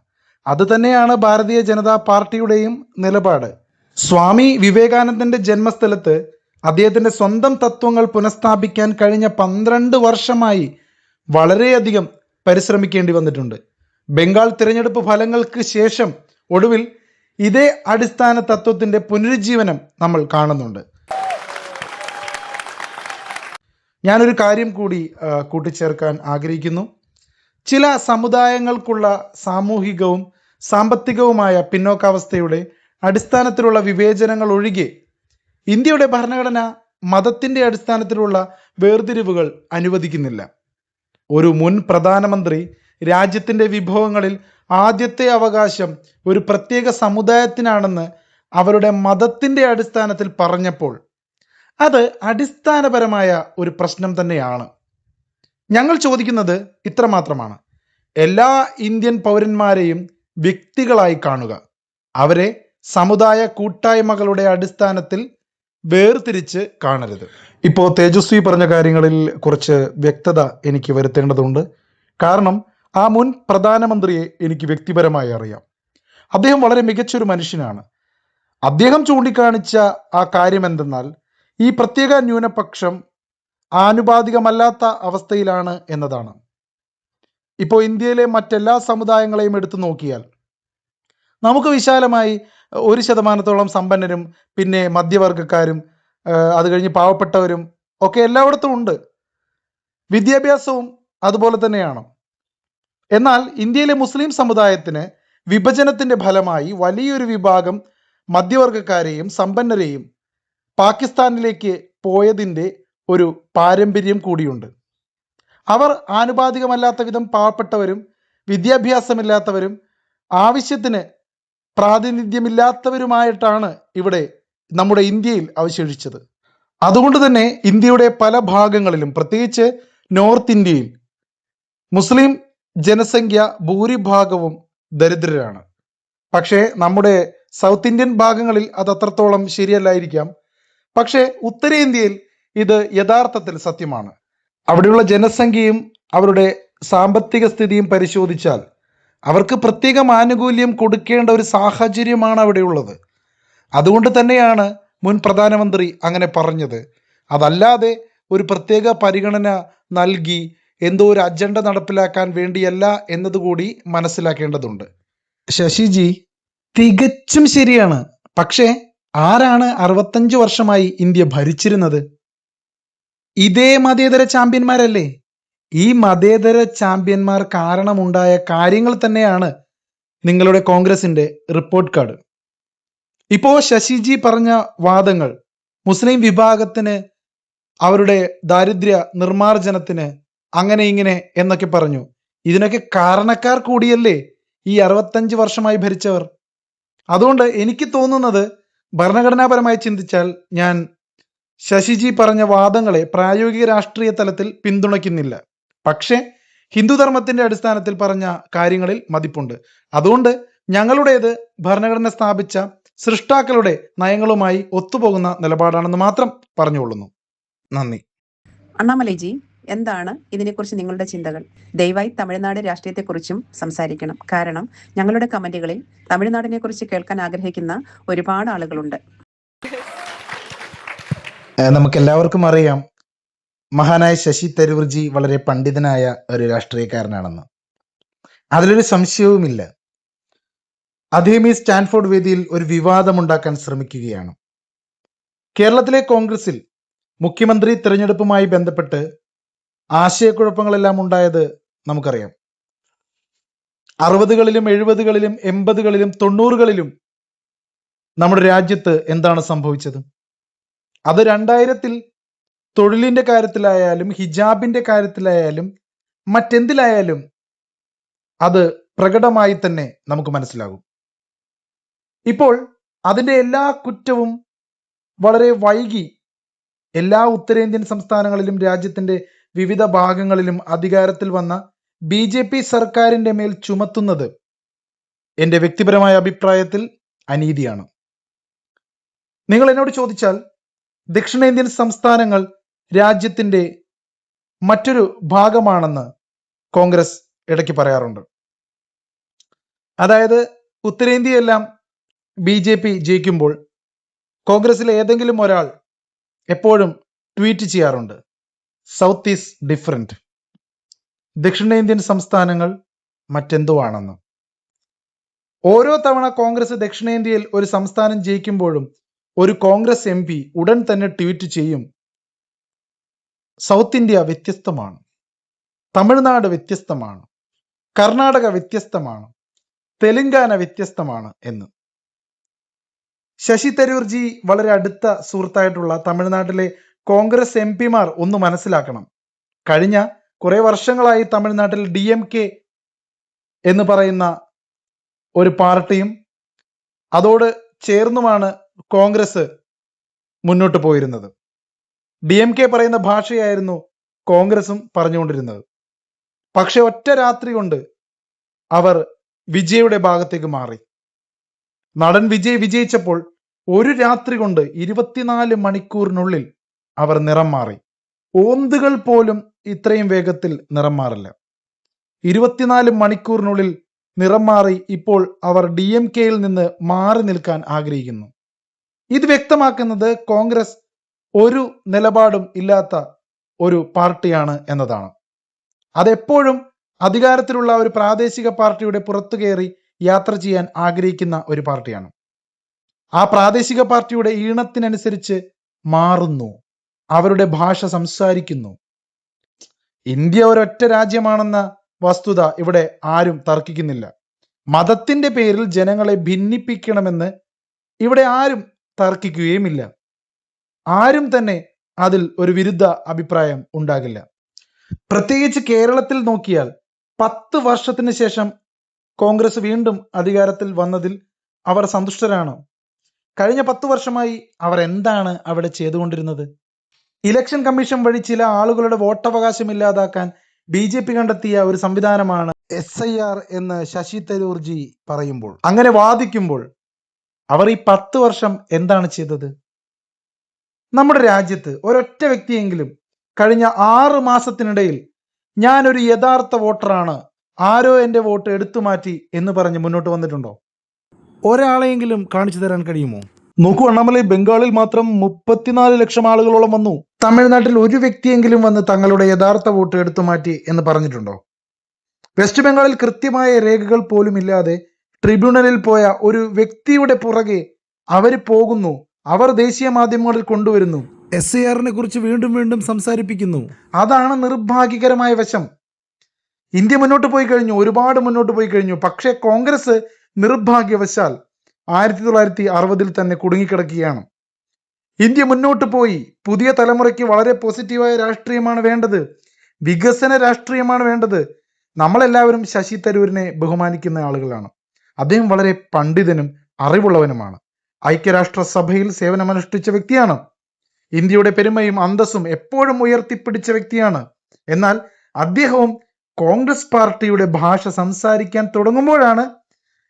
അത് തന്നെയാണ് ഭാരതീയ ജനതാ പാർട്ടിയുടെയും നിലപാട്. സ്വാമി വിവേകാനന്ദന്റെ ജന്മസ്ഥലത്ത് അദ്ദേഹത്തിന്റെ സ്വന്തം തത്വങ്ങൾ പുനഃസ്ഥാപിക്കാൻ കഴിഞ്ഞ 12 വർഷമായി വളരെയധികം പരിശ്രമിക്കേണ്ടി വന്നിട്ടുണ്ട്. ബംഗാൾ തിരഞ്ഞെടുപ്പ് ഫലങ്ങൾക്ക് ശേഷം ഒടുവിൽ ഇതേ അടിസ്ഥാന തത്വത്തിന്റെ പുനരുജ്ജീവനം നമ്മൾ കാണുന്നുണ്ട്. ഞാനൊരു കാര്യം കൂടി കൂട്ടിച്ചേർക്കാൻ ആഗ്രഹിക്കുന്നു. ചില സമുദായങ്ങൾക്കുള്ള സാമൂഹികവും സാമ്പത്തികവുമായ പിന്നോക്കാവസ്ഥയുടെ അടിസ്ഥാനത്തിലുള്ള വിവേചനങ്ങൾ ഒഴികെ ഇന്ത്യയുടെ ഭരണഘടന മതത്തിൻ്റെ അടിസ്ഥാനത്തിലുള്ള വേർതിരിവുകൾ അനുവദിക്കുന്നില്ല. ഒരു മുൻ പ്രധാനമന്ത്രി രാജ്യത്തിൻ്റെ വിഭവങ്ങളിൽ ആദ്യത്തെ അവകാശം ഒരു പ്രത്യേക സമുദായത്തിനാണെന്ന് അവരുടെ മതത്തിൻ്റെ അടിസ്ഥാനത്തിൽ പറഞ്ഞപ്പോൾ അത് അടിസ്ഥാനപരമായ ഒരു പ്രശ്നം തന്നെയാണ്. ഞങ്ങൾ ചോദിക്കുന്നത് ഇത്രമാത്രമാണ്: എല്ലാ ഇന്ത്യൻ പൗരന്മാരെയും വ്യക്തികളായി കാണുക, അവരെ സമുദായ കൂട്ടായ്മകളുടെ അടിസ്ഥാനത്തിൽ വേർതിരിച്ച് കാണരുത്. ഇപ്പോൾ തേജസ്വി പറഞ്ഞ കാര്യങ്ങളിൽ കുറച്ച് വ്യക്തത എനിക്ക് വരുത്തേണ്ടതുണ്ട്. കാരണം ആ മുൻ പ്രധാനമന്ത്രിയെ എനിക്ക് വ്യക്തിപരമായി അറിയാം. അദ്ദേഹം വളരെ മികച്ചൊരു മനുഷ്യനാണ്. അദ്ദേഹം ചൂണ്ടിക്കാണിച്ച ആ കാര്യം എന്തെന്നാൽ ഈ പ്രത്യേക ന്യൂനപക്ഷം ആനുപാതികമല്ലാത്ത അവസ്ഥയിലാണ് എന്നതാണ്. ഇപ്പോൾ ഇന്ത്യയിലെ മറ്റെല്ലാ സമുദായങ്ങളെയും എടുത്തു നോക്കിയാൽ നമുക്ക് വിശാലമായി 1% സമ്പന്നരും പിന്നെ മധ്യവർഗക്കാരും അത് കഴിഞ്ഞ് പാവപ്പെട്ടവരും ഒക്കെ എല്ലായിടത്തും ഉണ്ട്. വിദ്യാഭ്യാസവും അതുപോലെ തന്നെയാണ്. എന്നാൽ ഇന്ത്യയിലെ മുസ്ലിം സമുദായത്തിന് വിഭജനത്തിൻ്റെ ഫലമായി വലിയൊരു വിഭാഗം മധ്യവർഗക്കാരെയും സമ്പന്നരെയും പാകിസ്ഥാനിലേക്ക് പോയതിൻ്റെ ഒരു പാരമ്പര്യം കൂടിയുണ്ട്. അവർ ആനുപാതികമല്ലാത്ത വിധം പാവപ്പെട്ടവരും വിദ്യാഭ്യാസമില്ലാത്തവരും ആവശ്യത്തിന് പ്രാതിനിധ്യമില്ലാത്തവരുമായിട്ടാണ് ഇവിടെ നമ്മുടെ ഇന്ത്യയിൽ അവശേഷിച്ചത്. അതുകൊണ്ട് തന്നെ ഇന്ത്യയുടെ പല ഭാഗങ്ങളിലും, പ്രത്യേകിച്ച് നോർത്ത് ഇന്ത്യയിൽ മുസ്ലിം ജനസംഖ്യ ഭൂരിഭാഗവും ദരിദ്രരാണ്. പക്ഷേ നമ്മുടെ സൗത്ത് ഇന്ത്യൻ ഭാഗങ്ങളിൽ അത് അത്രത്തോളം ശരിയല്ലായിരിക്കാം. പക്ഷേ ഉത്തരേന്ത്യയിൽ ഇത് യഥാർത്ഥത്തിൽ സത്യമാണ്. അവിടെയുള്ള ജനസംഖ്യയും അവരുടെ സാമ്പത്തിക സ്ഥിതിയും പരിശോധിച്ചാൽ അവർക്ക് പ്രത്യേകം ആനുകൂല്യം കൊടുക്കേണ്ട ഒരു സാഹചര്യമാണ് അവിടെയുള്ളത്. അതുകൊണ്ട് തന്നെയാണ് മുൻ പ്രധാനമന്ത്രി അങ്ങനെ പറഞ്ഞത്. അതല്ലാതെ ഒരു പ്രത്യേക പരിഗണന നൽകി എന്തോ ഒരു അജണ്ട നടപ്പിലാക്കാൻ വേണ്ടിയല്ല എന്നതുകൂടി മനസ്സിലാക്കേണ്ടതുണ്ട്. ശശിജി തികച്ചും ശരിയാണ്. പക്ഷേ ആരാണ് 65 വർഷമായി ഇന്ത്യ ഭരിച്ചിരുന്നത്? ഇതേ മതേതര ചാമ്പ്യന്മാരല്ലേ? ഈ മതേതര ചാമ്പ്യന്മാർ കാരണമുണ്ടായ കാര്യങ്ങൾ തന്നെയാണ് നിങ്ങളുടെ കോൺഗ്രസിന്റെ റിപ്പോർട്ട് കാർഡ്. ഇപ്പോ ശശിജി പറഞ്ഞ വാദങ്ങൾ മുസ്ലിം വിഭാഗത്തിന് അവരുടെ ദാരിദ്ര്യ നിർമാർജനത്തിന് അങ്ങനെ ഇങ്ങനെ എന്നൊക്കെ പറഞ്ഞു. ഇതിനൊക്കെ കാരണക്കാർ കൂടിയല്ലേ ഈ 65 വർഷമായി ഭരിച്ചവർ. അതുകൊണ്ട് എനിക്ക് തോന്നുന്നത് ഭരണഘടനാപരമായി ചിന്തിച്ചാൽ ഞാൻ ശശിജി പറഞ്ഞ വാദങ്ങളെ പ്രായോഗിക രാഷ്ട്രീയ തലത്തിൽ പിന്തുണയ്ക്കുന്നില്ല. പക്ഷേ ഹിന്ദുധർമ്മത്തിന്റെ അടിസ്ഥാനത്തിൽ പറഞ്ഞ കാര്യങ്ങളിൽ മതിപ്പുണ്ട്. അതുകൊണ്ട് ഞങ്ങളുടേത് ഭരണഘടന സ്ഥാപിച്ച സൃഷ്ടാക്കളുടെ നയങ്ങളുമായി ഒത്തുപോകുന്ന നിലപാടാണെന്ന് മാത്രം പറഞ്ഞുകൊള്ളുന്നു. നന്ദി. അണ്ണാമലൈജി, എന്താണ് ഇതിനെക്കുറിച്ച് നിങ്ങളുടെ ചിന്തകൾ? ദയവായി തമിഴ്നാട് രാഷ്ട്രീയത്തെക്കുറിച്ചും സംസാരിക്കണം. കാരണം ഞങ്ങളുടെ കമന്റുകളിൽ തമിഴ്നാടിനെ കുറിച്ച് കേൾക്കാൻ ആഗ്രഹിക്കുന്ന ഒരുപാട് ആളുകളുണ്ട്. നമുക്കെല്ലാവർക്കും അറിയാം മഹാനായ ശശി തരൂർജി വളരെ പണ്ഡിതനായ ഒരു രാഷ്ട്രീയക്കാരനാണെന്ന്. അതിലൊരു സംശയവുമില്ല. അദ്ദേഹം ഈ സ്റ്റാൻഫോർഡ് വേദിയിൽ ഒരു വിവാദമുണ്ടാക്കാൻ ശ്രമിക്കുകയാണ്. കേരളത്തിലെ കോൺഗ്രസിൽ മുഖ്യമന്ത്രി തിരഞ്ഞെടുപ്പുമായി ബന്ധപ്പെട്ട് ആശയക്കുഴപ്പങ്ങളെല്ലാം ഉണ്ടായത് നമുക്കറിയാം. 60കളിലും 70കളിലും 80കളിലും 90കളിലും നമ്മുടെ രാജ്യത്ത് എന്താണ് സംഭവിച്ചത്? അത് 2000-ൽ തൊഴിലിന്റെ കാര്യത്തിലായാലും ഹിജാബിന്റെ കാര്യത്തിലായാലും മറ്റെന്തിലായാലും അത് പ്രകടമായി തന്നെ നമുക്ക് മനസ്സിലാകും. ഇപ്പോൾ അതിന്റെ എല്ലാ കുറ്റവും വളരെ വൈകി എല്ലാ ഉത്തരേന്ത്യൻ സംസ്ഥാനങ്ങളിലും രാജ്യത്തിന്റെ വിവിധ ഭാഗങ്ങളിലും അധികാരത്തിൽ വന്ന BJP സർക്കാരിന്റെ മേൽ ചുമത്തുന്നത് എൻ്റെ വ്യക്തിപരമായ അഭിപ്രായത്തിൽ അനീതിയാണ്. നിങ്ങൾ എന്നോട് ചോദിച്ചാൽ ദക്ഷിണേന്ത്യൻ സംസ്ഥാനങ്ങൾ രാജ്യത്തിന്റെ മറ്റൊരു ഭാഗമാണെന്ന് കോൺഗ്രസ് ഇടയ്ക്ക് പറയാറുണ്ട്. അതായത് ഉത്തരേന്ത്യയെല്ലാം BJP ജയിക്കുമ്പോൾ കോൺഗ്രസിലെ ഏതെങ്കിലും ഒരാൾ എപ്പോഴും ട്വീറ്റ് ചെയ്യാറുണ്ട്, സൗത്ത് ഈസ് ഡിഫറെന്റ്, ദക്ഷിണേന്ത്യൻ സംസ്ഥാനങ്ങൾ മറ്റെന്തോ ആണെന്ന്. ഓരോ തവണ കോൺഗ്രസ് ദക്ഷിണേന്ത്യയിൽ ഒരു സംസ്ഥാനം ജയിക്കുമ്പോഴും ഒരു കോൺഗ്രസ് MP ഉടൻ തന്നെ ട്വീറ്റ് ചെയ്യും, സൗത്ത് ഇന്ത്യ വ്യത്യസ്തമാണ്, തമിഴ്നാട് വ്യത്യസ്തമാണ്, കർണാടക വ്യത്യസ്തമാണ്, തെലങ്കാന വ്യത്യസ്തമാണ് എന്ന്. ശശി തരൂർജി വളരെ അടുത്ത സുഹൃത്തായിട്ടുള്ള തമിഴ്നാട്ടിലെ കോൺഗ്രസ് MP-മാർ ഒന്ന് മനസ്സിലാക്കണം. കഴിഞ്ഞ കുറെ വർഷങ്ങളായി തമിഴ്നാട്ടിൽ DMK എന്ന് പറയുന്ന ഒരു പാർട്ടിയും അതോട് ചേർന്നുമാണ് കോൺഗ്രസ് മുന്നോട്ട് പോയിരുന്നത്. DMK പറയുന്ന ഭാഷയായിരുന്നു കോൺഗ്രസും പറഞ്ഞുകൊണ്ടിരുന്നത്. പക്ഷെ ഒറ്റ രാത്രി കൊണ്ട് അവർ വിജയുടെ ഭാഗത്തേക്ക് മാറി. നടൻ വിജയ് വിജയിച്ചപ്പോൾ ഒരു രാത്രി കൊണ്ട് 24 മണിക്കൂറിനുള്ളിൽ അവർ നിറം മാറി. ഓന്തുകൾ പോലും ഇത്രയും വേഗത്തിൽ നിറം മാറില്ല. 24 മണിക്കൂറിനുള്ളിൽ നിറം മാറി. ഇപ്പോൾ അവർ DMK-യിൽ നിന്ന് മാറി നിൽക്കാൻ ആഗ്രഹിക്കുന്നു. ഇത് വ്യക്തമാക്കുന്നത് കോൺഗ്രസ് ഒരു നിലപാടും ഇല്ലാത്ത ഒരു പാർട്ടിയാണ് എന്നതാണ്. അതെപ്പോഴും അധികാരത്തിലുള്ള ഒരു പ്രാദേശിക പാർട്ടിയുടെ പുറത്തു കയറി യാത്ര ചെയ്യാൻ ആഗ്രഹിക്കുന്ന ഒരു പാർട്ടിയാണ്. ആ പ്രാദേശിക പാർട്ടിയുടെ ഈണത്തിനനുസരിച്ച് മാറുന്നു, അവരുടെ ഭാഷ സംസാരിക്കുന്നു. ഇന്ത്യ ഒരൊറ്റ രാജ്യമാണെന്ന വസ്തുത ഇവിടെ ആരും തർക്കിക്കുന്നില്ല. മതത്തിന്റെ പേരിൽ ജനങ്ങളെ ഭിന്നിപ്പിക്കണമെന്ന് ഇവിടെ ആരും തർക്കിക്കുകയുമില്ല. ആരും തന്നെ അതിൽ ഒരു വിരുദ്ധ അഭിപ്രായം ഉണ്ടാകില്ല. പ്രത്യേകിച്ച് കേരളത്തിൽ നോക്കിയാൽ 10 വർഷത്തിന് ശേഷം കോൺഗ്രസ് വീണ്ടും അധികാരത്തിൽ വന്നതിൽ അവർ സന്തുഷ്ടരാണ്. കഴിഞ്ഞ 10 വർഷമായി അവർ എന്താണ് അവിടെ ചെയ്തുകൊണ്ടിരുന്നത്? ഇലക്ഷൻ കമ്മീഷൻ വഴി ചില ആളുകളുടെ വോട്ടവകാശം ഇല്ലാതാക്കാൻ BJP കണ്ടെത്തിയ ഒരു സംവിധാനമാണ് SIR എന്ന് ശശി തരൂർജി പറയുമ്പോൾ, അങ്ങനെ വാദിക്കുമ്പോൾ അവർ ഈ 10 വർഷം എന്താണ് ചെയ്തത്? നമ്മുടെ രാജ്യത്ത് ഒരൊറ്റ വ്യക്തിയെങ്കിലും കഴിഞ്ഞ 6 മാസത്തിനിടയിൽ ഞാനൊരു യഥാർത്ഥ വോട്ടറാണ്, ആരോ എൻ്റെ വോട്ട് എടുത്തു മാറ്റി എന്ന് പറഞ്ഞ് മുന്നോട്ട് വന്നിട്ടുണ്ടോ? ഒരാളെയെങ്കിലും കാണിച്ചു തരാൻ കഴിയുമോ? നോക്കൂ അണ്ണാമലൈ, ബംഗാളിൽ മാത്രം 34 ലക്ഷം ആളുകളോളം വന്നു. തമിഴ്നാട്ടിൽ ഒരു വ്യക്തിയെങ്കിലും വന്ന് തങ്ങളുടെ യഥാർത്ഥ വോട്ട് എടുത്തു മാറ്റി എന്ന് പറഞ്ഞിട്ടുണ്ടോ? വെസ്റ്റ് ബംഗാളിൽ കൃത്യമായ രേഖകൾ പോലും ഇല്ലാതെ ട്രിബ്യൂണലിൽ പോയ ഒരു വ്യക്തിയുടെ പുറകെ അവർ പോകുന്നു, അവർ ദേശീയ മാധ്യമങ്ങളിൽ കൊണ്ടുവരുന്നു, SIR-നെ കുറിച്ച് വീണ്ടും വീണ്ടും സംസാരിപ്പിക്കുന്നു. അതാണ് നിർഭാഗ്യകരമായ വശം. ഇന്ത്യ മുന്നോട്ട് പോയി കഴിഞ്ഞു, ഒരുപാട് മുന്നോട്ട് പോയി കഴിഞ്ഞു. പക്ഷേ കോൺഗ്രസ് നിർഭാഗ്യവശാൽ 1960-ൽ തന്നെ കുടുങ്ങിക്കിടക്കുകയാണ്. ഇന്ത്യ മുന്നോട്ട് പോയി. പുതിയ തലമുറയ്ക്ക് വളരെ പോസിറ്റീവായ രാഷ്ട്രീയമാണ് വേണ്ടത്, വികസന രാഷ്ട്രീയമാണ് വേണ്ടത്. നമ്മളെല്ലാവരും ശശി തരൂരിനെ ബഹുമാനിക്കുന്ന ആളുകളാണ്. അദ്ദേഹം വളരെ പണ്ഡിതനും അറിവുള്ളവനുമാണ്. ഐക്യരാഷ്ട്രസഭയിൽ സേവനമനുഷ്ഠിച്ച വ്യക്തിയാണ്. ഇന്ത്യയുടെ പെരുമയും അന്തസ്സും എപ്പോഴും ഉയർത്തിപ്പിടിച്ച വ്യക്തിയാണ്. എന്നാൽ അദ്ദേഹവും കോൺഗ്രസ് പാർട്ടിയുടെ ഭാഷ സംസാരിക്കാൻ തുടങ്ങുമ്പോഴാണ്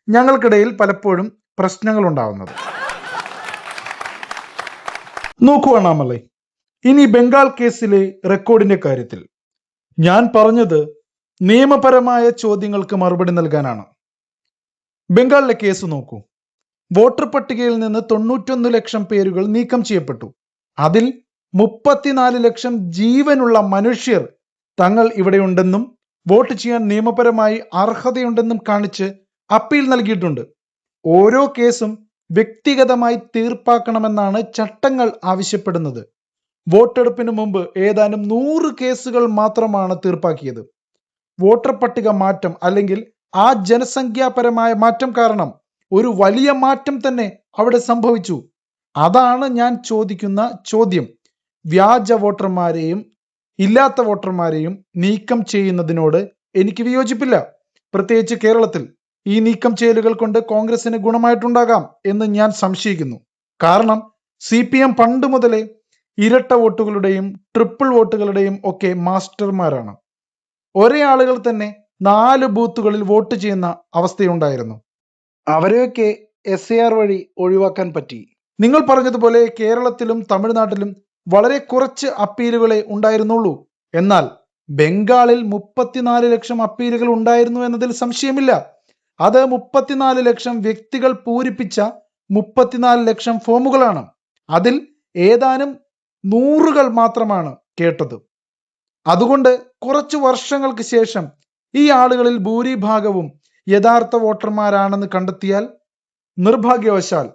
ഞങ്ങൾക്കിടയിൽ പലപ്പോഴും പ്രശ്നങ്ങൾ ഉണ്ടാവുന്നത്. നോക്കൂ അണ്ണാമലൈ, ഇനി ബംഗാൾ കേസിലെ റെക്കോർഡിന്റെ കാര്യത്തിൽ ഞാൻ പറഞ്ഞത് നിയമപരമായ ചോദ്യങ്ങൾക്ക് മറുപടി നൽകാനാണ്. ബംഗാളിലെ കേസ് നോക്കൂ. വോട്ടർ പട്ടികയിൽ നിന്ന് 91 ലക്ഷം പേരുകൾ നീക്കം ചെയ്യപ്പെട്ടു. അതിൽ 34 ലക്ഷം ജീവനുള്ള മനുഷ്യർ തങ്ങൾ ഇവിടെയുണ്ടെന്നും വോട്ട് ചെയ്യാൻ നിയമപരമായി അർഹതയുണ്ടെന്നും കാണിച്ച് അപ്പീൽ നൽകിയിട്ടുണ്ട്. ഓരോ കേസും വ്യക്തിഗതമായി തീർപ്പാക്കണമെന്നാണ് ചട്ടങ്ങൾ ആവശ്യപ്പെടുന്നത്. വോട്ടെടുപ്പിന് മുമ്പ് ഏതാനും 100 കേസുകൾ മാത്രമാണ് തീർപ്പാക്കിയത്. വോട്ടർ പട്ടിക മാറ്റം അല്ലെങ്കിൽ ആ ജനസംഖ്യാപരമായ മാറ്റം കാരണം ഒരു വലിയ മാറ്റം തന്നെ അവിടെ സംഭവിച്ചു. അതാണ് ഞാൻ ചോദിക്കുന്ന ചോദ്യം. വ്യാജ വോട്ടർമാരെയും ഇല്ലാത്ത വോട്ടർമാരെയും നീക്കം ചെയ്യുന്നതിനോട് എനിക്ക് വിയോജിപ്പില്ല. പ്രത്യേകിച്ച് കേരളത്തിൽ ഈ നീക്കം ചെയ്യലുകൾ കൊണ്ട് കോൺഗ്രസിന് ഗുണമായിട്ടുണ്ടാകാം എന്ന് ഞാൻ സംശയിക്കുന്നു. കാരണം CPM പണ്ട് മുതലേ ഇരട്ട വോട്ടുകളുടെയും ട്രിപ്പിൾ വോട്ടുകളുടെയും ഒക്കെ മാസ്റ്റർമാരാണ്. ഒരേ ആളുകൾ തന്നെ 4 ബൂത്തുകളിൽ വോട്ട് ചെയ്യുന്ന അവസ്ഥയുണ്ടായിരുന്നു. അവരെയൊക്കെ SIR വഴി ഒഴിവാക്കാൻ പറ്റി. നിങ്ങൾ പറഞ്ഞതുപോലെ കേരളത്തിലും തമിഴ്നാട്ടിലും വളരെ കുറച്ച് അപ്പീലുകളെ ഉണ്ടായിരുന്നുള്ളൂ. എന്നാൽ ബംഗാളിൽ 34 ലക്ഷം അപ്പീലുകൾ ഉണ്ടായിരുന്നു എന്നതിൽ സംശയമില്ല. അത് 34 ലക്ഷം വ്യക്തികൾ പൂരിപ്പിച്ച 34 ലക്ഷം ഫോമുകളാണ്. അതിൽ ഏതാനും 100 മാത്രമാണ് കേട്ടത്. അതുകൊണ്ട് കുറച്ചു വർഷങ്ങൾക്ക് ശേഷം ഈ ആളുകളിൽ ഭൂരിഭാഗവും യഥാർത്ഥ വോട്ടർമാരാണെന്ന് കണ്ടെത്തിയാൽ നിർഭാഗ്യവശാൽ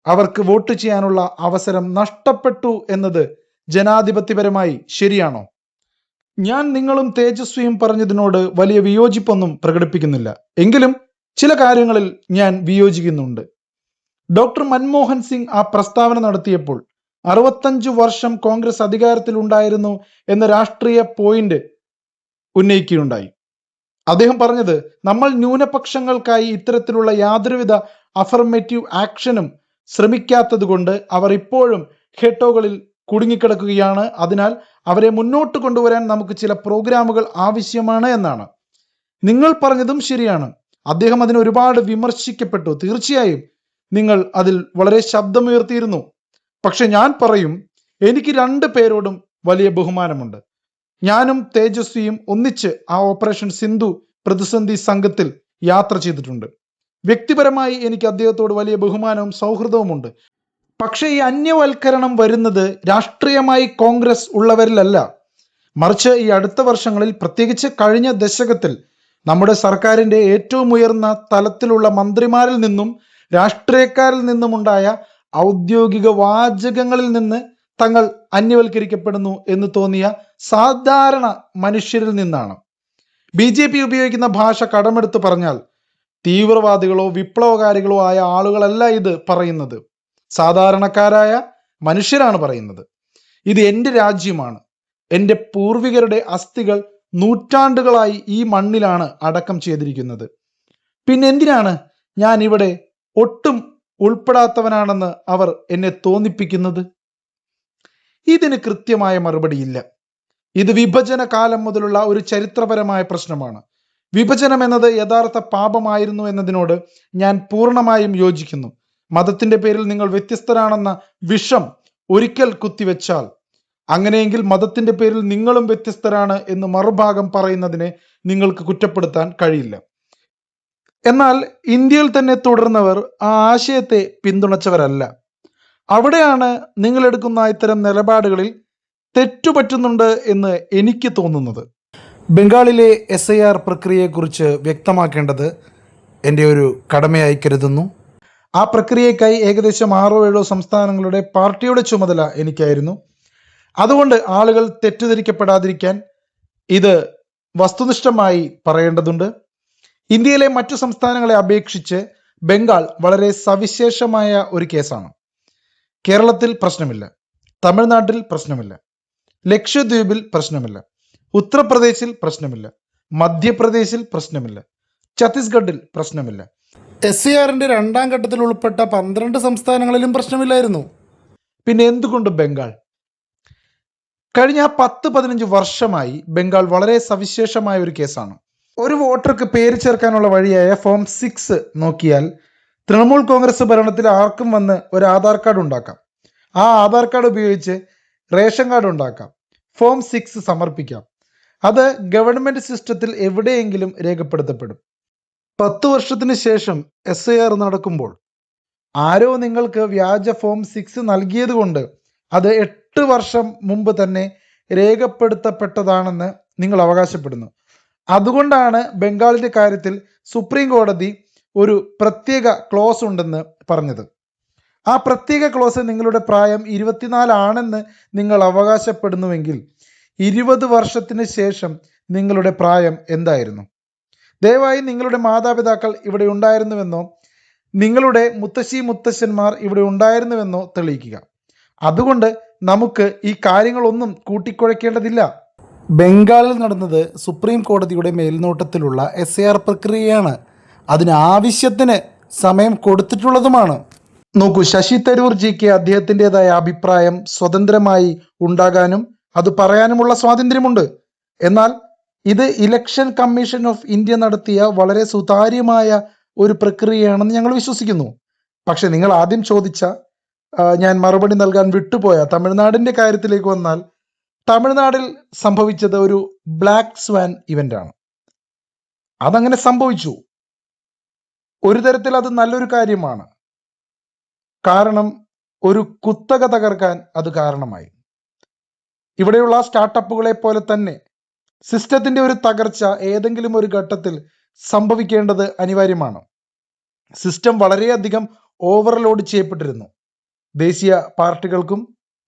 അവർക്ക് വോട്ട് ചെയ്യാനുള്ള അവസരം നഷ്ടപ്പെട്ടു എന്നത് ജനാധിപത്യപരമായി ശരിയാണോ? ഞാൻ നിങ്ങളും തേജസ്വിയും പറഞ്ഞതിനോട് വലിയ വിയോജിപ്പൊന്നും പ്രകടിപ്പിക്കുന്നില്ല. എങ്കിലും ചില കാര്യങ്ങളിൽ ഞാൻ വിയോജിക്കുന്നുണ്ട്. ഡോക്ടർ മൻമോഹൻ സിംഗ് ആ പ്രസ്താവന നടത്തിയപ്പോൾ 65 വർഷം കോൺഗ്രസ് അധികാരത്തിൽ ഉണ്ടായിരുന്നു എന്ന രാഷ്ട്രീയ പോയിന്റ് ഉന്നയിക്കുകയുണ്ടായി. അദ്ദേഹം പറഞ്ഞത്, നമ്മൾ ന്യൂനപക്ഷങ്ങൾക്കായി ഇത്തരത്തിലുള്ള യാതൊരുവിധ അഫർമേറ്റീവ് ആക്ഷനും ശ്രമിക്കാത്തത് കൊണ്ട് അവർ ഇപ്പോഴും ഘട്ടോകളിൽ കുടുങ്ങിക്കിടക്കുകയാണ്. അതിനാൽ അവരെ മുന്നോട്ട് കൊണ്ടുവരാൻ നമുക്ക് ചില പ്രോഗ്രാമുകൾ ആവശ്യമാണ് എന്നാണ്. നിങ്ങൾ പറഞ്ഞതും ശരിയാണ്. അദ്ദേഹം അതിന് ഒരുപാട് വിമർശിക്കപ്പെട്ടു. തീർച്ചയായും നിങ്ങൾ അതിൽ വളരെ ശബ്ദമുയർത്തിയിരുന്നു. പക്ഷെ ഞാൻ പറയും, എനിക്ക് 2 പേരോടും വലിയ ബഹുമാനമുണ്ട്. ഞാനും തേജസ്വിയും ഒന്നിച്ച് ആ ഓപ്പറേഷൻ സിന്ധു പ്രതിസന്ധി സംഘത്തിൽ യാത്ര ചെയ്തിട്ടുണ്ട്. വ്യക്തിപരമായി എനിക്ക് അദ്ദേഹത്തോട് വലിയ ബഹുമാനവും സൗഹൃദവുമുണ്ട്. പക്ഷേ ഈ അന്യവൽക്കരണം വരുന്നത് രാഷ്ട്രീയമായി കോൺഗ്രസ് ഉള്ളവരിലല്ല, മറിച്ച് ഈ അടുത്ത വർഷങ്ങളിൽ, പ്രത്യേകിച്ച് കഴിഞ്ഞ ദശകത്തിൽ നമ്മുടെ സർക്കാരിൻ്റെ ഏറ്റവും ഉയർന്ന തലത്തിലുള്ള മന്ത്രിമാരിൽ നിന്നും രാഷ്ട്രീയക്കാരിൽ നിന്നുമുണ്ടായ ഔദ്യോഗിക വാചകങ്ങളിൽ നിന്ന് തങ്ങൾ അന്യവൽക്കരിക്കപ്പെടുന്നു എന്ന് തോന്നിയ സാധാരണ മനുഷ്യരിൽ നിന്നാണ്. BJP ഉപയോഗിക്കുന്ന ഭാഷ കടമെടുത്ത് പറഞ്ഞാൽ തീവ്രവാദികളോ വിപ്ലവകാരികളോ ആയ ആളുകളല്ല ഇത് പറയുന്നത്, സാധാരണക്കാരായ മനുഷ്യരാണ് പറയുന്നത്. ഇത് എൻ്റെ രാജ്യമാണ്. എൻ്റെ പൂർവികരുടെ അസ്ഥികൾ നൂറ്റാണ്ടുകളായി ഈ മണ്ണിലാണ് അടക്കം ചെയ്തിരിക്കുന്നത്. പിന്നെ എന്തിനാണ് ഞാൻ ഇവിടെ ഒട്ടും ഉൾപ്പെടാത്തവനാണെന്ന് അവർ എന്നെ തോന്നിപ്പിക്കുന്നത്? ഇതിന് കൃത്യമായ മറുപടിയില്ല. ഇത് വിഭജന കാലം മുതലുള്ള ഒരു ചരിത്രപരമായ പ്രശ്നമാണ്. വിഭജനം എന്നത് യഥാർത്ഥ പാപമായിരുന്നു എന്നതിനോട് ഞാൻ പൂർണ്ണമായും യോജിക്കുന്നു. മതത്തിന്റെ പേരിൽ നിങ്ങൾ വ്യത്യസ്തരാണെന്ന വിഷം ഒരിക്കൽ കുത്തിവെച്ചാൽ അങ്ങനെയെങ്കിൽ മതത്തിന്റെ പേരിൽ നിങ്ങളും വ്യത്യസ്തരാണ് എന്ന് മറുഭാഗം പറയുന്നതിനെ നിങ്ങൾക്ക് കുറ്റപ്പെടുത്താൻ കഴിയില്ല. എന്നാൽ ഇന്ത്യയിൽ തന്നെ തുടർന്നവർ ആ ആശയത്തെ പിന്തുണച്ചവരല്ല. അവിടെയാണ് നിങ്ങൾ എടുക്കുന്ന ഇത്തരം നിലപാടുകളിൽ തെറ്റുപറ്റുന്നുണ്ട് എന്ന് എനിക്ക് തോന്നുന്നത്. ബംഗാളിലെ SIR പ്രക്രിയയെക്കുറിച്ച് വ്യക്തമാക്കേണ്ടത് എൻ്റെ ഒരു കടമയായി കരുതുന്നു. ആ പ്രക്രിയയ്ക്കായി ഏകദേശം 6-7 സംസ്ഥാനങ്ങളുടെ പാർട്ടിയുടെ ചുമതല എനിക്കായിരുന്നു. അതുകൊണ്ട് ആളുകൾ തെറ്റിദ്ധരിക്കപ്പെടാതിരിക്കാൻ ഇത് വസ്തുനിഷ്ഠമായി പറയേണ്ടതുണ്ട്. ഇന്ത്യയിലെ മറ്റു സംസ്ഥാനങ്ങളെ അപേക്ഷിച്ച് ബംഗാൾ വളരെ സവിശേഷമായ ഒരു കേസാണ്. കേരളത്തിൽ പ്രശ്നമില്ല, തമിഴ്നാട്ടിൽ പ്രശ്നമില്ല, ലക്ഷദ്വീപിൽ പ്രശ്നമില്ല, ഉത്തർപ്രദേശിൽ പ്രശ്നമില്ല, മധ്യപ്രദേശിൽ പ്രശ്നമില്ല, ഛത്തീസ്ഗഡിൽ പ്രശ്നമില്ല. SIRന്റെ 2ാം ഘട്ടത്തിൽ ഉൾപ്പെട്ട 12 സംസ്ഥാനങ്ങളിലും പ്രശ്നമില്ലായിരുന്നു. പിന്നെ എന്തുകൊണ്ട് ബംഗാൾ? കഴിഞ്ഞ 10-15 വർഷമായി ബംഗാൾ വളരെ സവിശേഷമായ ഒരു കേസാണ്. ഒരു വോട്ടർക്ക് പേര് ചേർക്കാനുള്ള വഴിയായ ഫോം 6 നോക്കിയാൽ തൃണമൂൽ കോൺഗ്രസ് ഭരണത്തിൽ ആർക്കും വന്ന് ഒരു ആധാർ കാർഡ് ഉണ്ടാക്കാം. ആ ആധാർ കാർഡ് ഉപയോഗിച്ച് റേഷൻ കാർഡ് ഉണ്ടാക്കാം, ഫോം 6 സമർപ്പിക്കാം. അത് ഗവൺമെന്റ് സിസ്റ്റത്തിൽ എവിടെയെങ്കിലും രേഖപ്പെടുത്തപ്പെടും. 10 വർഷത്തിന് ശേഷം SIR നടക്കുമ്പോൾ ആരോ നിങ്ങൾക്ക് വ്യാജ ഫോം 6 നൽകിയത് കൊണ്ട് അത് 8 വർഷം മുമ്പ് തന്നെ രേഖപ്പെടുത്തപ്പെട്ടതാണെന്ന് നിങ്ങൾ അവകാശപ്പെടുന്നു. അതുകൊണ്ടാണ് ബംഗാളിന്റെ കാര്യത്തിൽ സുപ്രീം കോടതി ഒരു പ്രത്യേക ക്ലോസ് ഉണ്ടെന്ന് പറഞ്ഞത്. ആ പ്രത്യേക ക്ലോസ് നിങ്ങളുടെ പ്രായം 24 ആണെന്ന് നിങ്ങൾ അവകാശപ്പെടുന്നുവെങ്കിൽ 20 വർഷത്തിന് ശേഷം നിങ്ങളുടെ പ്രായം എന്തായിരുന്നു? ദയവായി നിങ്ങളുടെ മാതാപിതാക്കൾ ഇവിടെ ഉണ്ടായിരുന്നുവെന്നോ നിങ്ങളുടെ മുത്തശ്ശന്മാർ ഇവിടെ ഉണ്ടായിരുന്നുവെന്നോ തെളിയിക്കുക. അതുകൊണ്ട് നമുക്ക് ഈ കാര്യങ്ങളൊന്നും കൂട്ടിക്കുഴയ്ക്കേണ്ടതില്ല. ബംഗാളിൽ നടന്നത് സുപ്രീം കോടതിയുടെ മേൽനോട്ടത്തിലുള്ള SIR പ്രക്രിയയാണ്. അതിന് ആവശ്യത്തിന് സമയം കൊടുത്തിട്ടുള്ളതുമാണ്. നോക്കൂ, ശശി തരൂർ ജിക്ക് അദ്ദേഹത്തിൻ്റെതായ അഭിപ്രായം സ്വതന്ത്രമായി ഉണ്ടാകാനും അത് പറയാനുമുള്ള സ്വാതന്ത്ര്യമുണ്ട്. എന്നാൽ ഇത് ഇലക്ഷൻ കമ്മീഷൻ ഓഫ് ഇന്ത്യ നടത്തിയ വളരെ സുതാര്യമായ ഒരു പ്രക്രിയയാണെന്ന് ഞങ്ങൾ വിശ്വസിക്കുന്നു. പക്ഷെ നിങ്ങൾ ആദ്യം ചോദിച്ച ഞാൻ മറുപടി നൽകാൻ വിട്ടുപോയ തമിഴ്നാടിൻ്റെ കാര്യത്തിലേക്ക് വന്നാൽ, തമിഴ്നാട്ടിൽ സംഭവിച്ചത് ഒരു ബ്ലാക്ക് സ്വാൻ ഇവന്റ് ആണ്. അതങ്ങനെ സംഭവിച്ചു. ഒരു തരത്തിൽ അത് നല്ലൊരു കാര്യമാണ്. കാരണം ഒരു കുത്തക തകർക്കാൻ അത് കാരണമായി. ഇവിടെയുള്ള സ്റ്റാർട്ടപ്പുകളെ പോലെ തന്നെ സിസ്റ്റത്തിന്റെ ഒരു തകർച്ച ഏതെങ്കിലും ഒരു ഘട്ടത്തിൽ സംഭവിക്കേണ്ടത് അനിവാര്യമാണ്. സിസ്റ്റം വളരെയധികം ഓവർലോഡ് ചെയ്യപ്പെട്ടിരുന്നു. ദേശീയ പാർട്ടികൾക്കും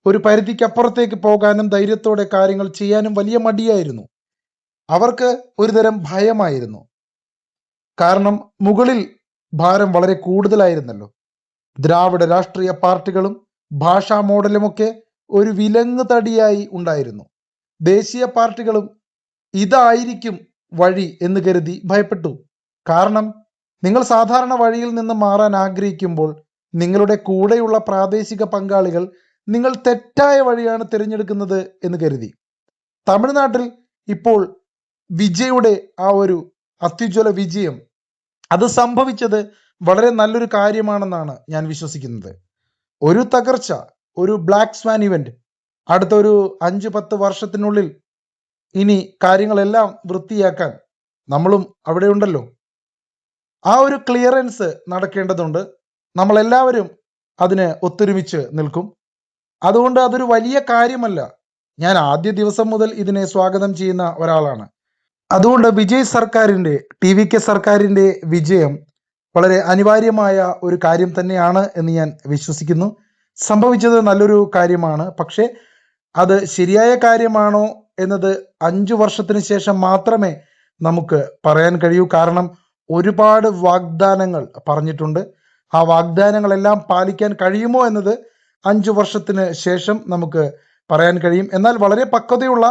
ഒരു പരിധിക്കപ്പുറത്തേക്ക് പോകാനും ധൈര്യത്തോടെ കാര്യങ്ങൾ ചെയ്യാനും വലിയ മടിയായിരുന്നു. അവർക്ക് ഒരുതരം ഭയമായിരുന്നു. കാരണം മുകളിൽ ഭാരം വളരെ കൂടുതലായിരുന്നല്ലോ. ദ്രാവിഡ രാഷ്ട്രീയ പാർട്ടികളും ഭാഷാ മോഡലുമൊക്കെ ഒരു വിലങ്ങ് തടിയായി ഉണ്ടായിരുന്നു. ദേശീയ പാർട്ടികളും ഇതായിരിക്കും വഴി എന്ന് കരുതി ഭയപ്പെട്ടു. കാരണം നിങ്ങൾ സാധാരണ വഴിയിൽ നിന്ന് മാറാൻ ആഗ്രഹിക്കുമ്പോൾ നിങ്ങളുടെ കൂടെയുള്ള പ്രാദേശിക പങ്കാളികൾ നിങ്ങൾ തെറ്റായ വഴിയാണ് തിരഞ്ഞെടുക്കുന്നത് എന്ന് കരുതി. തമിഴ്നാട്ടിൽ ഇപ്പോൾ വിജയുടെ ആ ഒരു അത്യുജ്വല വിജയം അത് സംഭവിച്ചത് വളരെ നല്ലൊരു കാര്യമാണെന്നാണ് ഞാൻ വിശ്വസിക്കുന്നത്. ഒരു തകർച്ച, ഒരു ബ്ലാക്ക് സ്വാൻ ഇവന്റ് അടുത്ത ഒരു 5-10 വർഷത്തിനുള്ളിൽ ഇനി കാര്യങ്ങളെല്ലാം വൃത്തിയാക്കാൻ നമ്മളും അവിടെ ഉണ്ടല്ലോ. ആ ഒരു ക്ലിയറൻസ് നടക്കേണ്ടതുണ്ട്. നമ്മളെല്ലാവരും അതിന് ഒത്തൊരുമിച്ച് നിൽക്കും. അതുകൊണ്ട് അതൊരു വലിയ കാര്യമല്ല. ഞാൻ ആദ്യ ദിവസം മുതൽ ഇതിനെ സ്വാഗതം ചെയ്യുന്ന ഒരാളാണ്. അതുകൊണ്ട് വിജയ് സർക്കാരിൻ്റെ TVK സർക്കാരിൻ്റെ വിജയം വളരെ അനിവാര്യമായ ഒരു കാര്യം തന്നെയാണ് എന്ന് ഞാൻ വിശ്വസിക്കുന്നു. സംഭവിച്ചത് നല്ലൊരു കാര്യമാണ്. പക്ഷേ അത് ശരിയായ കാര്യമാണോ എന്നത് 5 വർഷത്തിന് ശേഷം മാത്രമേ നമുക്ക് പറയാൻ കഴിയൂ. കാരണം ഒരുപാട് വാഗ്ദാനങ്ങൾ പറഞ്ഞിട്ടുണ്ട്. ആ വാഗ്ദാനങ്ങളെല്ലാം പാലിക്കാൻ കഴിയുമോ എന്നത് 5 വർഷത്തിന് ശേഷം നമുക്ക് പറയാൻ കഴിയും. എന്നാൽ വളരെ പക്വതയുള്ള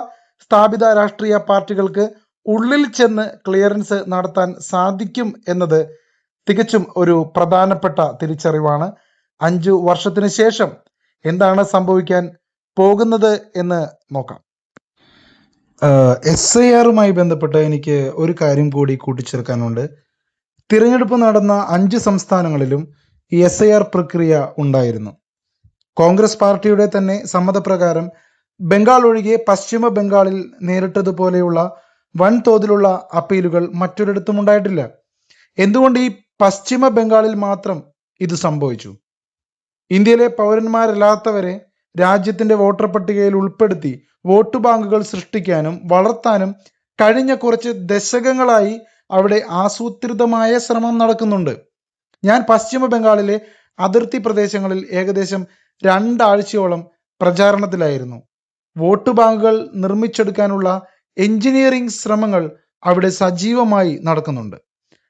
സ്ഥാപിത രാഷ്ട്രീയ പാർട്ടികൾക്ക് ഉള്ളിൽ ചെന്ന് ക്ലിയറൻസ് നടത്താൻ സാധിക്കും എന്നത് തികച്ചും ഒരു പ്രധാനപ്പെട്ട തിരിച്ചറിവാണ്. 5 വർഷത്തിന് ശേഷം എന്താണ് സംഭവിക്കാൻ പോകുന്നത് എന്ന് നോക്കാം. SIRമായി ബന്ധപ്പെട്ട് എനിക്ക് ഒരു കാര്യം കൂടി കൂട്ടിച്ചേർക്കാനുണ്ട്. തിരഞ്ഞെടുപ്പ് നടന്ന 5 സംസ്ഥാനങ്ങളിലും ഈ SIR പ്രക്രിയ ഉണ്ടായിരുന്നു. കോൺഗ്രസ് പാർട്ടിയുടെ തന്നെ സമ്മതപ്രകാരം ബംഗാൾ ഒഴികെ പശ്ചിമ ബംഗാളിൽ നേരിട്ടതുപോലെയുള്ള വൻതോതിലുള്ള അപ്പീലുകൾ മറ്റൊരിടത്തും ഉണ്ടായിട്ടില്ല. എന്തുകൊണ്ട് ഈ പശ്ചിമ ബംഗാളിൽ മാത്രം ഇത് സംഭവിച്ചു? ഇന്ത്യയിലെ പൗരന്മാരല്ലാത്തവരെ രാജ്യത്തിന്റെ വോട്ടർ പട്ടികയിൽ ഉൾപ്പെടുത്തി വോട്ട് ബാങ്കുകൾ സൃഷ്ടിക്കാനും വളർത്താനും കഴിഞ്ഞ കുറച്ച് ദശകങ്ങളായി അവിടെ ആസൂത്രിതമായ ശ്രമം നടക്കുന്നുണ്ട്. ഞാൻ പശ്ചിമ ബംഗാളിലെ അതിർത്തി പ്രദേശങ്ങളിൽ ഏകദേശം 2 ആഴ്ചയോളം പ്രചാരണത്തിലായിരുന്നു. വോട്ട് ബാങ്കുകൾ നിർമ്മിച്ചെടുക്കാനുള്ള എഞ്ചിനീയറിംഗ് ശ്രമങ്ങൾ അവിടെ സജീവമായി നടക്കുന്നുണ്ട്.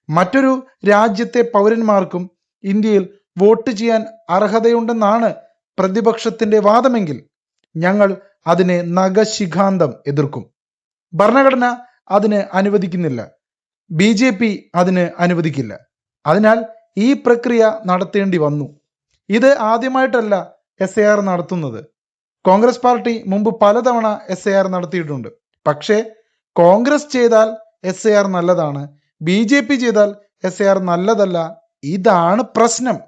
മറ്റൊരു രാജ്യത്തെ പൗരന്മാർക്കും ഇന്ത്യയിൽ വോട്ട് ചെയ്യാൻ അർഹതയുണ്ടെന്നാണ് പ്രതിപക്ഷത്തിന്റെ വാദമെങ്കിൽ ഞങ്ങൾ അതിനെ നഖശിഖാന്തം എതിർക്കും. ഭരണഘടന അതിന് അനുവദിക്കുന്നില്ല, BJP അതിന് അനുവദിക്കില്ല. അതിനാൽ ഈ പ്രക്രിയ നടത്തേണ്ടി വന്നു. ഇത് ആദ്യമായിട്ടല്ല SIR നടത്തുന്നത്. കോൺഗ്രസ് പാർട്ടി മുമ്പ് പലതവണ SIR നടത്തിയിട്ടുണ്ട്. പക്ഷേ കോൺഗ്രസ് ചെയ്താൽ SIR നല്ലതാണ്, BJP ചെയ്താൽ SIR നല്ലതല്ല. ഇതാണ് പ്രശ്നം.